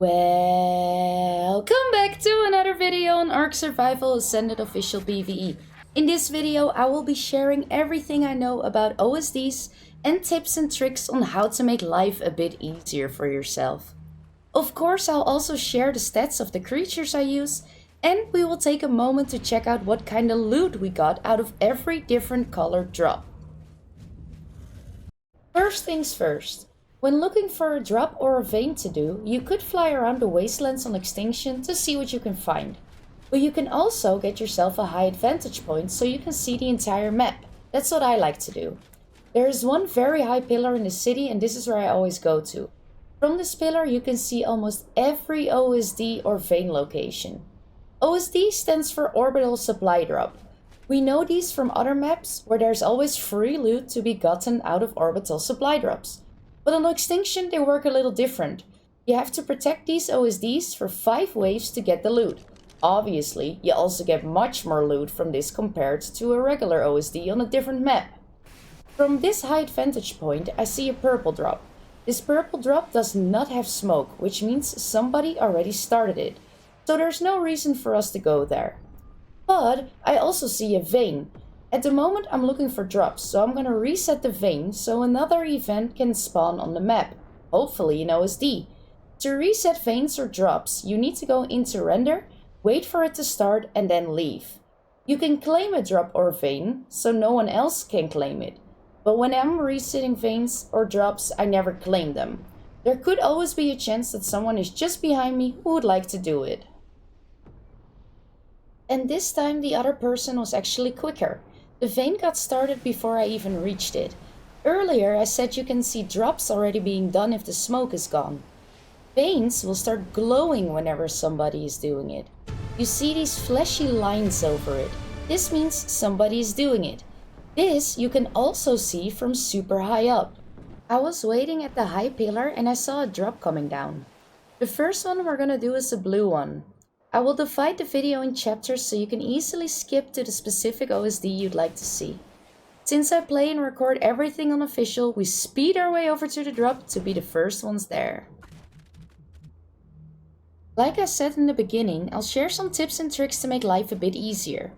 Welcome back to another video on Ark Survival ASA Official PVE. In this video I will be sharing everything I know about OSDs and tips and tricks on how to make life a bit easier for yourself. Of course I'll also share the stats of the creatures I use, and we will take a moment to check out what kind of loot we got out of every different colored drop. First things first. When looking for a drop or a vein to do, you could fly around the wastelands on Extinction to see what you can find. But you can also get yourself a high advantage point so you can see the entire map. That's what I like to do. There is one very high pillar in the city and this is where I always go to. From this pillar you can see almost every OSD or vein location. OSD stands for Orbital Supply Drop. We know these from other maps where there's always free loot to be gotten out of orbital supply drops. But on Extinction they work a little different. You have to protect these OSDs for 5 waves to get the loot. Obviously, you also get much more loot from this compared to a regular OSD on a different map. From this high vantage point I see a purple drop. This purple drop does not have smoke, which means somebody already started it. So there's no reason for us to go there. But I also see a vein. At the moment I'm looking for drops, so I'm gonna reset the vein so another event can spawn on the map, hopefully an OSD. To reset veins or drops, you need to go into render, wait for it to start and then leave. You can claim a drop or vein, so no one else can claim it. But when I'm resetting veins or drops, I never claim them. There could always be a chance that someone is just behind me who would like to do it. And this time the other person was actually quicker. The vein got started before I even reached it. Earlier I said you can see drops already being done if the smoke is gone. Veins will start glowing whenever somebody is doing it. You see these fleshy lines over it. This means somebody is doing it. This you can also see from super high up. I was waiting at the high pillar and I saw a drop coming down. The first one we're gonna do is a blue one. I will divide the video in chapters so you can easily skip to the specific OSD you'd like to see. Since I play and record everything on official, we speed our way over to the drop to be the first ones there. Like I said in the beginning, I'll share some tips and tricks to make life a bit easier.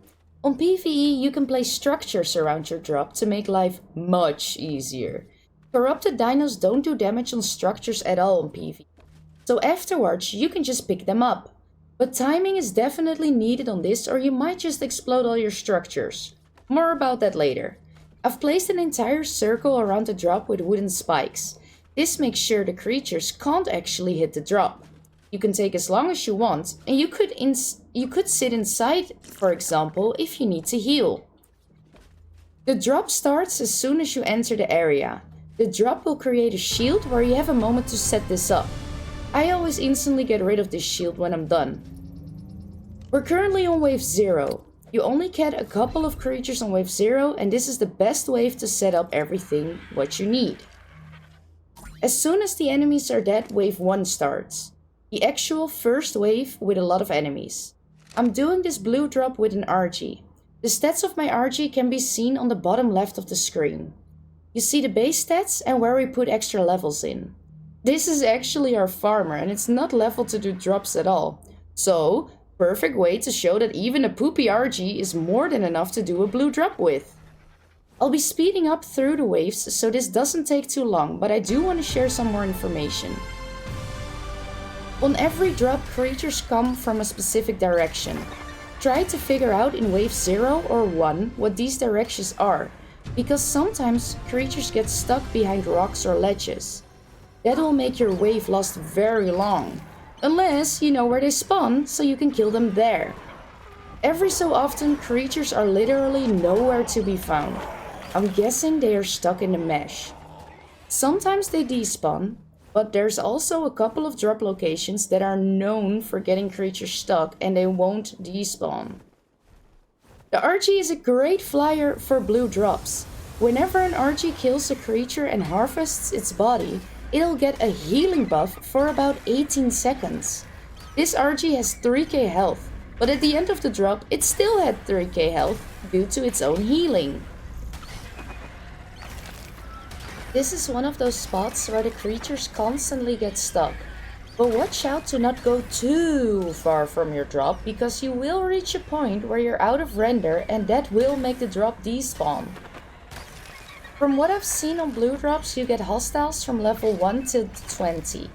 On PvE you can place structures around your drop to make life much easier. Corrupted dinos don't do damage on structures at all on PvE, so afterwards you can just pick them up. But timing is definitely needed on this or you might just explode all your structures. More about that later. I've placed an entire circle around the drop with wooden spikes. This makes sure the creatures can't actually hit the drop. You can take as long as you want and you could sit inside, for example, if you need to heal. The drop starts as soon as you enter the area. The drop will create a shield where you have a moment to set this up. I always instantly get rid of this shield when I'm done. We're currently on wave 0. You only get a couple of creatures on wave 0 and this is the best wave to set up everything what you need. As soon as the enemies are dead, wave 1 starts. The actual first wave with a lot of enemies. I'm doing this blue drop with an RG. The stats of my RG can be seen on the bottom left of the screen. You see the base stats and where we put extra levels in. This is actually our farmer and it's not leveled to do drops at all. So, perfect way to show that even a poopy RG is more than enough to do a blue drop with. I'll be speeding up through the waves so this doesn't take too long, but I do want to share some more information. On every drop, creatures come from a specific direction. Try to figure out in wave 0 or 1 what these directions are, because sometimes creatures get stuck behind rocks or ledges. That will make your wave last very long, unless you know where they spawn so you can kill them there. Every so often creatures are literally nowhere to be found. I'm guessing they are stuck in the mesh. Sometimes they despawn, but there's also a couple of drop locations that are known for getting creatures stuck and they won't despawn. The RG is a great flyer for blue drops. Whenever an RG kills a creature and harvests its body, it'll get a healing buff for about 18 seconds. This RG has 3k health, but at the end of the drop it still had 3k health due to its own healing. This is one of those spots where the creatures constantly get stuck. But watch out to not go too far from your drop, because you will reach a point where you're out of render and that will make the drop despawn. From what I've seen on blue drops, you get hostiles from level 1 to 20.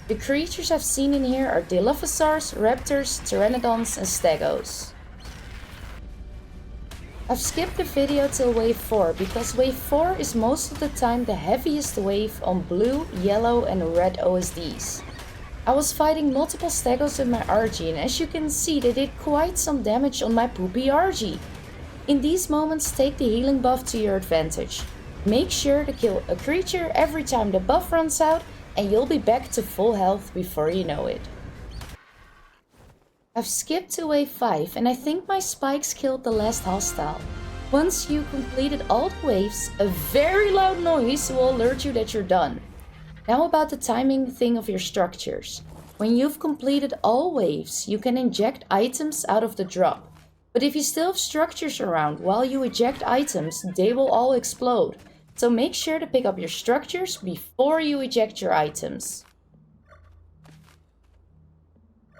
The creatures I've seen in here are Dilophosaurs, Raptors, Pteranodons and Stegos. I've skipped the video till wave 4 because wave 4 is most of the time the heaviest wave on blue, yellow and red OSDs. I was fighting multiple Stegos with my RG and as you can see they did quite some damage on my poopy RG. In these moments take the healing buff to your advantage. Make sure to kill a creature every time the buff runs out and you'll be back to full health before you know it. I've skipped to wave 5 and I think my spikes killed the last hostile. Once you completed all the waves, a very loud noise will alert you that you're done. Now about the timing thing of your structures. When you've completed all waves, you can inject items out of the drop. But if you still have structures around while you eject items, they will all explode. So make sure to pick up your structures before you eject your items.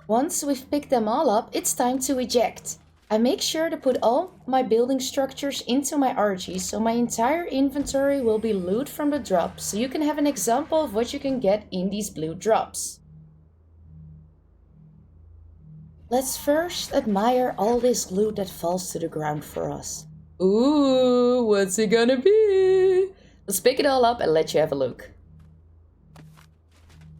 Once we've picked them all up, it's time to eject. I make sure to put all my building structures into my RG so my entire inventory will be loot from the drop, so you can have an example of what you can get in these blue drops. Let's first admire all this loot that falls to the ground for us. Ooh, what's it gonna be? Let's pick it all up and let you have a look.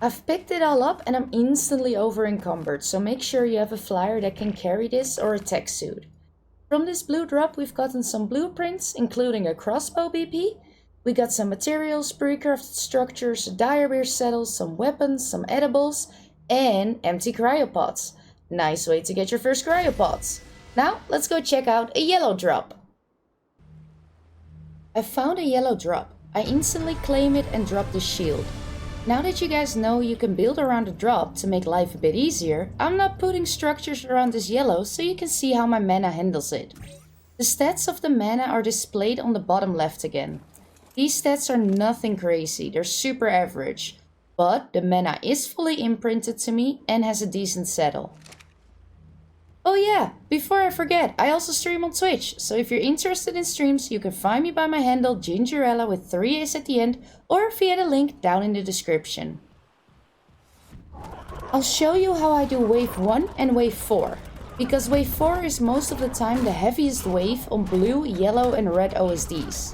I've picked it all up and I'm instantly over encumbered, so make sure you have a flyer that can carry this or a tech suit. From this blue drop we've gotten some blueprints, including a crossbow BP. We got some materials, pre-crafted structures, direbeer saddles, some weapons, some edibles, and empty cryopods. Nice way to get your first cryopods. Now let's go check out a yellow drop. I found a yellow drop. I instantly claim it and drop the shield. Now that you guys know you can build around a drop to make life a bit easier, I'm not putting structures around this yellow so you can see how my mana handles it. The stats of the mana are displayed on the bottom left again. These stats are nothing crazy, they're super average. But the mana is fully imprinted to me and has a decent saddle. Oh yeah, before I forget, I also stream on Twitch, so if you're interested in streams, you can find me by my handle Gingerella with 3 A's at the end, or via the link down in the description. I'll show you how I do wave 1 and wave 4, because wave 4 is most of the time the heaviest wave on blue, yellow and red OSDs.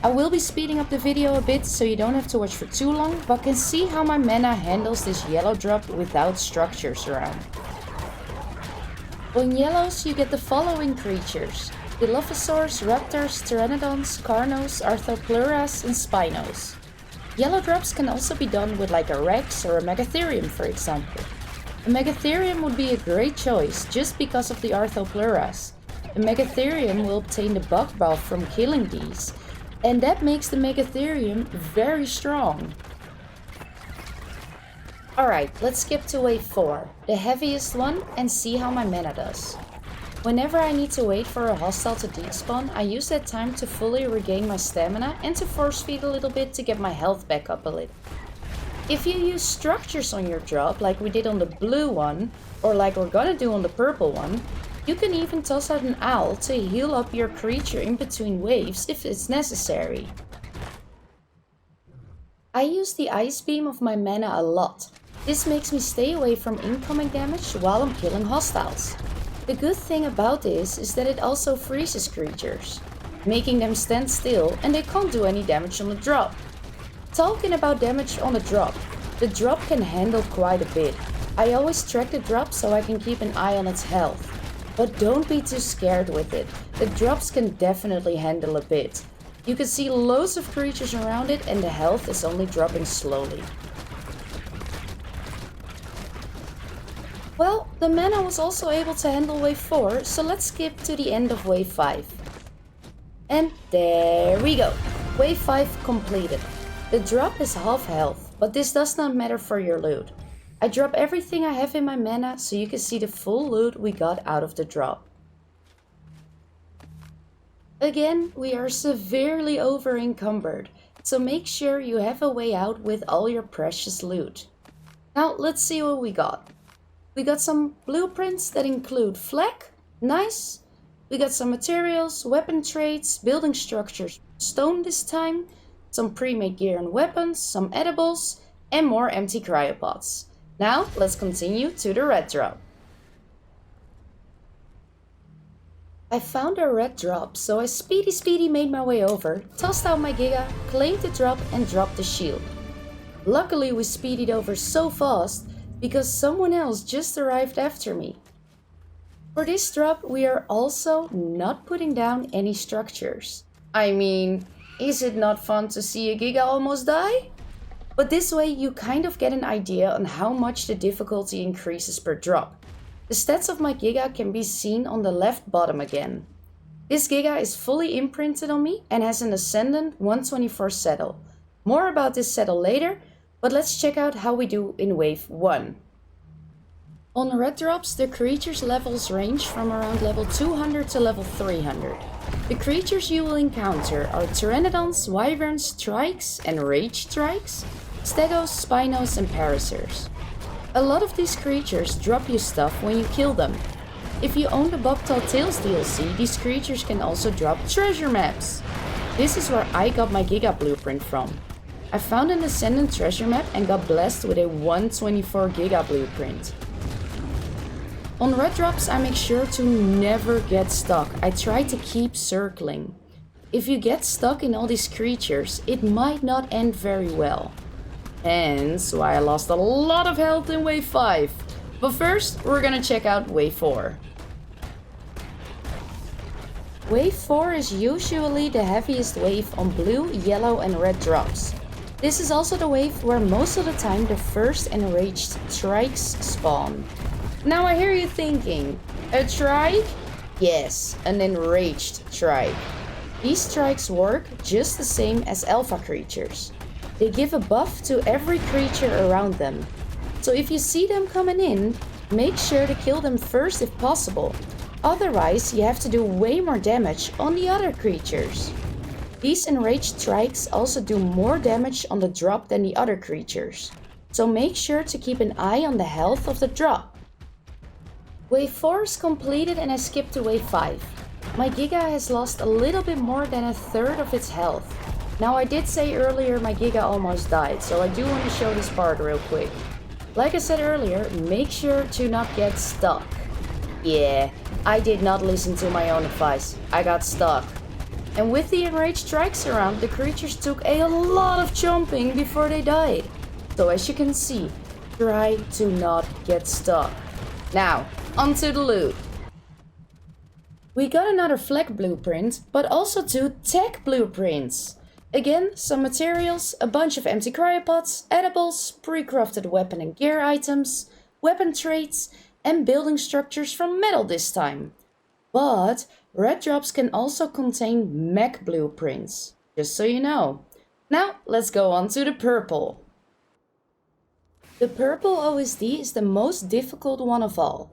I will be speeding up the video a bit so you don't have to watch for too long, but can see how my mana handles this yellow drop without structures around. On yellows you get the following creatures: Dilophosaurs, Raptors, Pteranodons, Carnos, Arthropluras and Spinos. Yellow drops can also be done with like a Rex or a Megatherium for example. A Megatherium would be a great choice just because of the Arthropluras. The Megatherium will obtain the bug buff from killing these, and that makes the Megatherium very strong. Alright, let's skip to wave 4, the heaviest one, and see how my mana does. Whenever I need to wait for a hostile to despawn, I use that time to fully regain my stamina and to force feed a little bit to get my health back up a little. If you use structures on your drop, like we did on the blue one, or like we're gonna do on the purple one, you can even toss out an owl to heal up your creature in between waves if it's necessary. I use the ice beam of my mana a lot. This makes me stay away from incoming damage while I'm killing hostiles. The good thing about this is that it also freezes creatures, making them stand still and they can't do any damage on the drop. Talking about damage on the drop can handle quite a bit. I always track the drop so I can keep an eye on its health. But don't be too scared with it, the drops can definitely handle a bit. You can see loads of creatures around it and the health is only dropping slowly. Well, the mana was also able to handle wave 4, so let's skip to the end of wave 5. And there we go! Wave 5 completed. The drop is half health, but this does not matter for your loot. I drop everything I have in my mana so you can see the full loot we got out of the drop. Again, we are severely over encumbered, so make sure you have a way out with all your precious loot. Now let's see what we got. We got some blueprints that include flak, nice. We got some materials, weapon traits, building structures, stone this time, some pre-made gear and weapons, some edibles, and more empty cryopods. Now let's continue to the red drop. I found a red drop, so I speedy made my way over, tossed out my Giga, claimed the drop and dropped the shield. Luckily we speeded over so fast because someone else just arrived after me. For this drop we are also not putting down any structures. I mean, is it not fun to see a Giga almost die? But this way you kind of get an idea on how much the difficulty increases per drop. The stats of my Giga can be seen on the left bottom again. This Giga is fully imprinted on me and has an Ascendant 124 saddle. More about this saddle later, but let's check out how we do in wave 1. On red drops, the creatures' levels range from around level 200 to level 300. The creatures you will encounter are Pteranodons, Wyverns, Trikes and Rage Trikes, Stegos, Spinos and Paracers. A lot of these creatures drop you stuff when you kill them. If you own the Bobtail Tales DLC, these creatures can also drop treasure maps. This is where I got my Giga blueprint from. I found an Ascendant treasure map and got blessed with a 124 Giga blueprint. On red drops I make sure to never get stuck. I try to keep circling. If you get stuck in all these creatures, it might not end very well. Hence why I lost a lot of health in wave 5. But first, we're gonna check out wave 4. Wave 4 is usually the heaviest wave on blue, yellow and red drops. This is also the wave where most of the time the first enraged trikes spawn. Now I hear you thinking, a trike? Yes, an enraged trike. These trikes work just the same as alpha creatures. They give a buff to every creature around them. So if you see them coming in, make sure to kill them first if possible. Otherwise, you have to do way more damage on the other creatures. These enraged trikes also do more damage on the drop than the other creatures. So make sure to keep an eye on the health of the drop. Wave 4 is completed and I skipped to wave 5. My Giga has lost a little bit more than a third of its health. Now I did say earlier my Giga almost died, so I do want to show this part real quick. Like I said earlier, make sure to not get stuck. Yeah, I did not listen to my own advice. I got stuck. And with the enraged trikes around, the creatures took a lot of chomping before they died. So as you can see, try to not get stuck. Now, onto the loot. We got another flak blueprint, but also 2 tech blueprints. Again, some materials, a bunch of empty cryopods, edibles, pre-crafted weapon and gear items, weapon traits, and building structures from metal this time. But red drops can also contain mech blueprints, just so you know. Now, let's go on to the purple. The purple OSD is the most difficult one of all.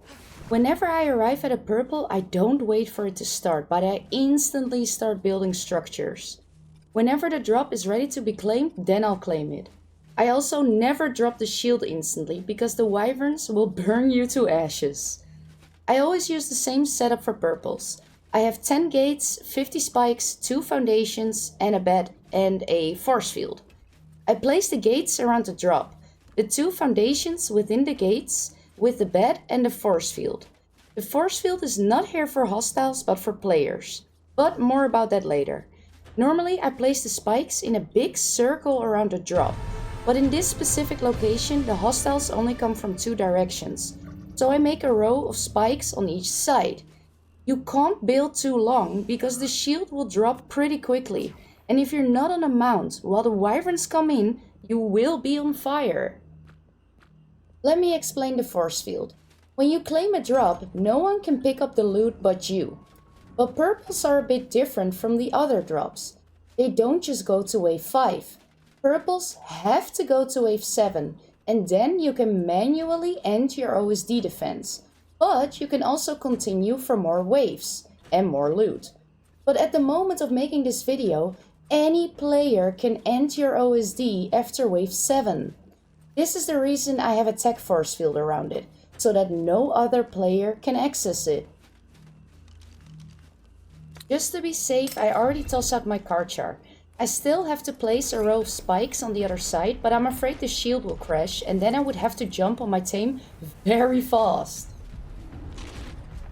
Whenever I arrive at a purple, I don't wait for it to start, but I instantly start building structures. Whenever the drop is ready to be claimed, then I'll claim it. I also never drop the shield instantly because the wyverns will burn you to ashes. I always use the same setup for purples. I have 10 gates, 50 spikes, 2 foundations and a bed and a force field. I place the gates around the drop, the 2 foundations within the gates with the bed and the force field. The force field is not here for hostiles but for players, but more about that later. Normally I place the spikes in a big circle around the drop, but in this specific location the hostiles only come from 2 directions, so I make a row of spikes on each side. You can't build too long because the shield will drop pretty quickly, and if you're not on a mount while the wyverns come in, you will be on fire. Let me explain the force field. When you claim a drop, no one can pick up the loot but you. But purples are a bit different from the other drops. They don't just go to wave 5. Purples have to go to wave 7, and then you can manually end your OSD defense. But you can also continue for more waves and more loot. But at the moment of making this video, any player can end your OSD after wave 7. This is the reason I have a tech force field around it, so that no other player can access it. Just to be safe, I already tossed out my Karchar. I still have to place a row of spikes on the other side, but I'm afraid the shield will crash and then I would have to jump on my tame very fast.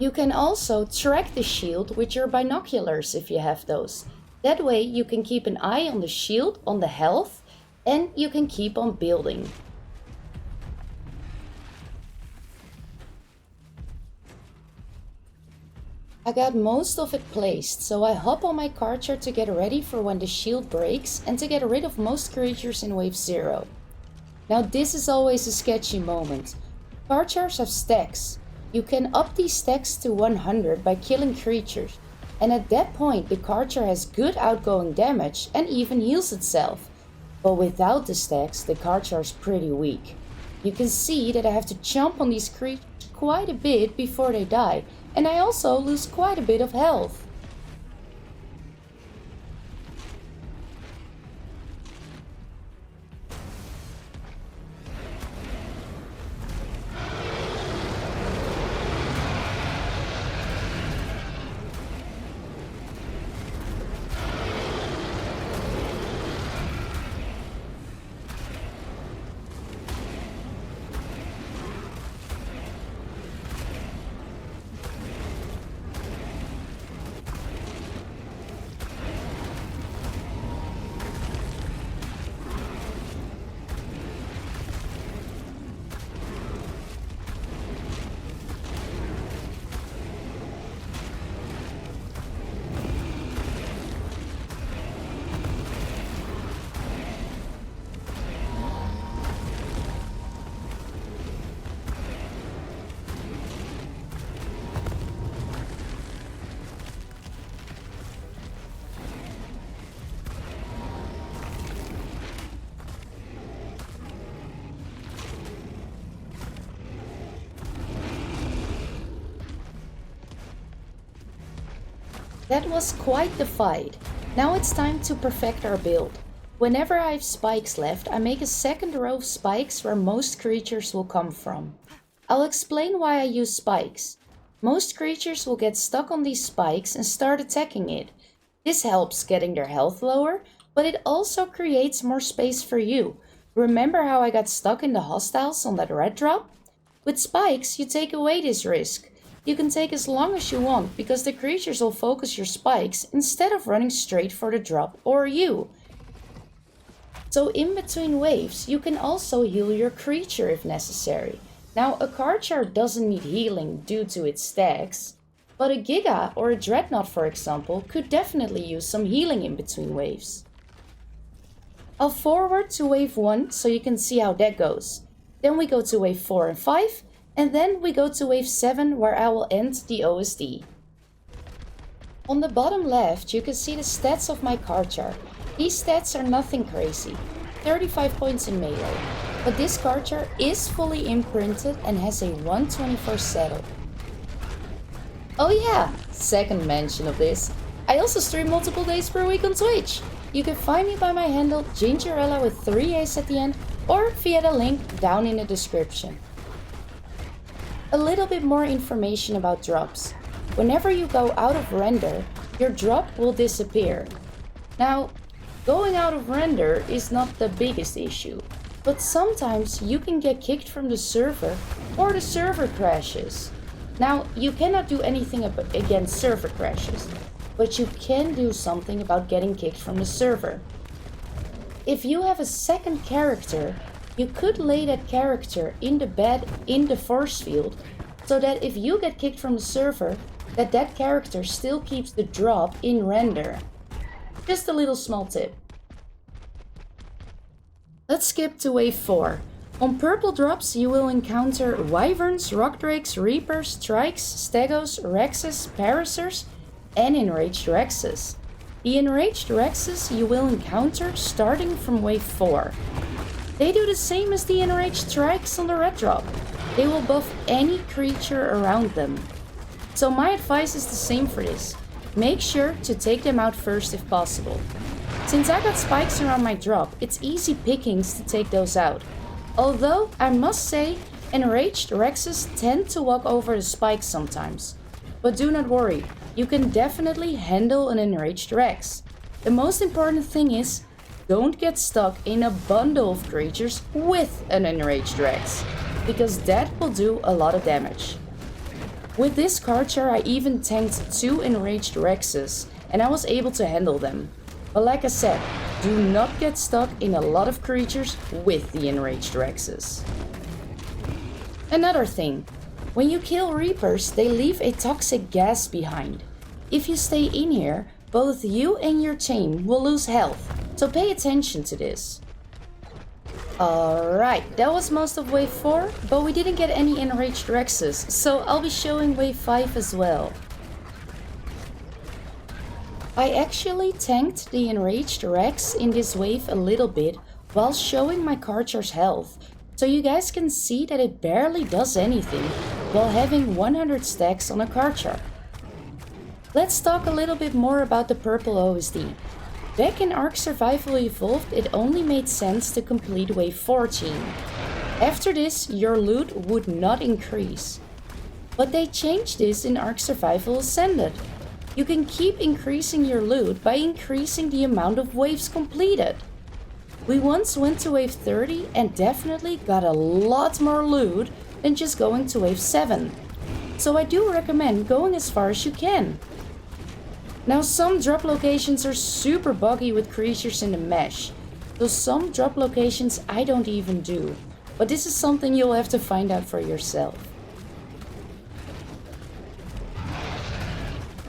You can also track the shield with your binoculars if you have those. That way you can keep an eye on the shield, on the health, and you can keep on building. I got most of it placed, so I hop on my Karchar to get ready for when the shield breaks and to get rid of most creatures in wave 0. Now this is always a sketchy moment. Karchars have stacks. You can up these stacks to 100 by killing creatures, and at that point the Karchar has good outgoing damage and even heals itself. But without the stacks, the Karchar is pretty weak. You can see that I have to jump on these creatures quite a bit before they die, and I also lose quite a bit of health. That was quite the fight. Now it's time to perfect our build. Whenever I have spikes left, I make a second row of spikes where most creatures will come from. I'll explain why I use spikes. Most creatures will get stuck on these spikes and start attacking it. This helps getting their health lower, but it also creates more space for you. Remember how I got stuck in the hostiles on that red drop? With spikes, you take away this risk. You can take as long as you want because the creatures will focus your spikes instead of running straight for the drop or you. So in between waves, you can also heal your creature if necessary. Now a Karchar doesn't need healing due to its stacks, but a Giga or a Dreadnought for example could definitely use some healing in between waves. I'll forward to wave 1 so you can see how that goes. Then we go to wave 4 and 5. And then we go to wave 7 where I will end the OSD. On the bottom left you can see the stats of my Karchar. These stats are nothing crazy, 35 points in melee. But this Karchar is fully imprinted and has a 124 saddle. Oh yeah, second mention of this. I also stream multiple days per week on Twitch. You can find me by my handle Gingerella with 3 A's at the end or via the link down in the description. A little bit more information about drops. Whenever you go out of render, your drop will disappear. Now, going out of render is not the biggest issue, but sometimes you can get kicked from the server or the server crashes. Now, you cannot do anything against server crashes, but you can do something about getting kicked from the server. If you have a second character, you could lay that character in the bed in the force field, so that if you get kicked from the server, that character still keeps the drop in render. Just a little small tip. Let's skip to wave 4. On purple drops you will encounter wyverns, rock drakes, reapers, trikes, stegos, rexes, paracers, and enraged rexes. The enraged rexes you will encounter starting from wave 4. They do the same as the enraged trikes on the red drop. They will buff any creature around them. So my advice is the same for this. Make sure to take them out first if possible. Since I got spikes around my drop, it's easy pickings to take those out. Although, I must say, enraged Rexes tend to walk over the spikes sometimes. But do not worry, you can definitely handle an enraged Rex. The most important thing is, don't get stuck in a bundle of creatures with an enraged Rex, because that will do a lot of damage. With this card chart I even tanked 2 enraged Rexes, and I was able to handle them. But like I said, do not get stuck in a lot of creatures with the enraged Rexes. Another thing, when you kill Reapers, they leave a toxic gas behind. If you stay in here, both you and your tame will lose health, so pay attention to this. Alright, that was most of wave 4, but we didn't get any enraged Rexes, so I'll be showing wave 5 as well. I actually tanked the enraged Rex in this wave a little bit while showing my card chart's health, so you guys can see that it barely does anything while having 100 stacks on a card chart. Let's talk a little bit more about the purple OSD. Back in Ark Survival Evolved, it only made sense to complete wave 14. After this, your loot would not increase. But they changed this in Ark Survival Ascended. You can keep increasing your loot by increasing the amount of waves completed. We once went to wave 30 and definitely got a lot more loot than just going to wave 7. So I do recommend going as far as you can. Now some drop locations are super buggy with creatures in the mesh, so some drop locations I don't even do, but this is something you'll have to find out for yourself.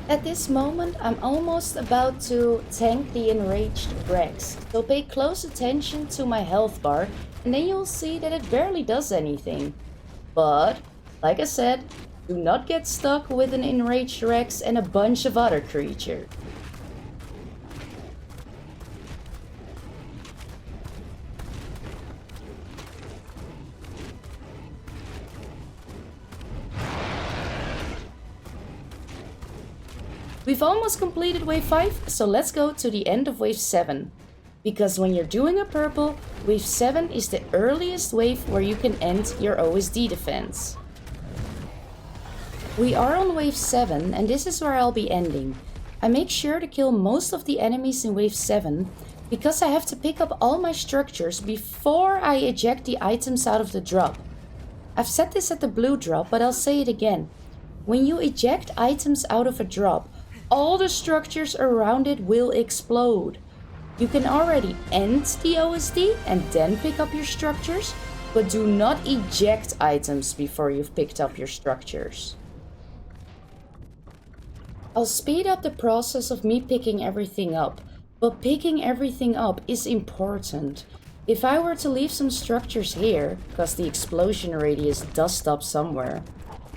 At this moment I'm almost about to tank the enraged Rex, so pay close attention to my health bar and then you'll see that it barely does anything. But, like I said, do not get stuck with an enraged Rex and a bunch of other creatures. We've almost completed wave 5, so let's go to the end of wave 7. Because when you're doing a purple, wave 7 is the earliest wave where you can end your OSD defense. We are on wave 7 and this is where I'll be ending. I make sure to kill most of the enemies in wave 7 because I have to pick up all my structures before I eject the items out of the drop. I've said this at the blue drop, but I'll say it again. When you eject items out of a drop, all the structures around it will explode. You can already end the OSD and then pick up your structures, but do not eject items before you've picked up your structures. I'll speed up the process of me picking everything up, but picking everything up is important. If I were to leave some structures here, because the explosion radius does stop somewhere,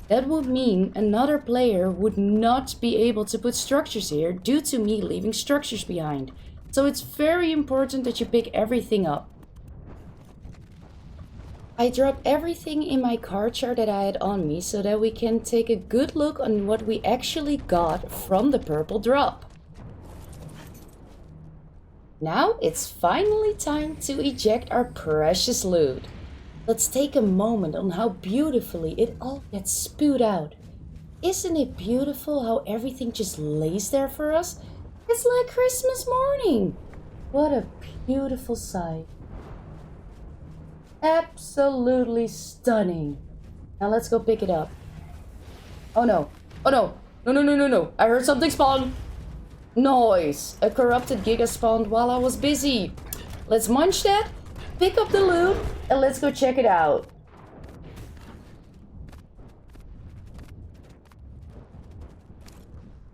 that would mean another player would not be able to put structures here due to me leaving structures behind. So it's very important that you pick everything up. I dropped everything in my card chart that I had on me so that we can take a good look on what we actually got from the purple drop. Now it's finally time to eject our precious loot. Let's take a moment on how beautifully it all gets spewed out. Isn't it beautiful how everything just lays there for us? It's like Christmas morning. What a beautiful sight. Absolutely stunning. Now let's go pick it up. Oh no. Oh no. No. I heard something spawn. Noise. A corrupted Giga spawned while I was busy. Let's munch that, pick up the loot, and let's go check it out.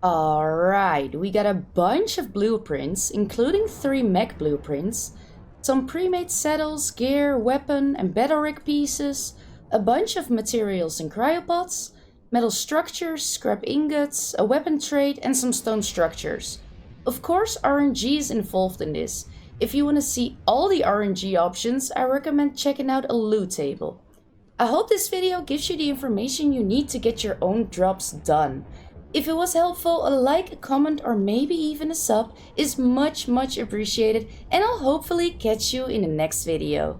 Alright, we got a bunch of blueprints, including 3 mech blueprints, some pre-made saddles, gear, weapon, and battle rig pieces, a bunch of materials and cryopods, metal structures, scrap ingots, a weapon trade, and some stone structures. Of course, RNG is involved in this. If you want to see all the RNG options, I recommend checking out a loot table. I hope this video gives you the information you need to get your own drops done. If it was helpful, a like, a comment, or maybe even a sub is much appreciated, and I'll hopefully catch you in the next video.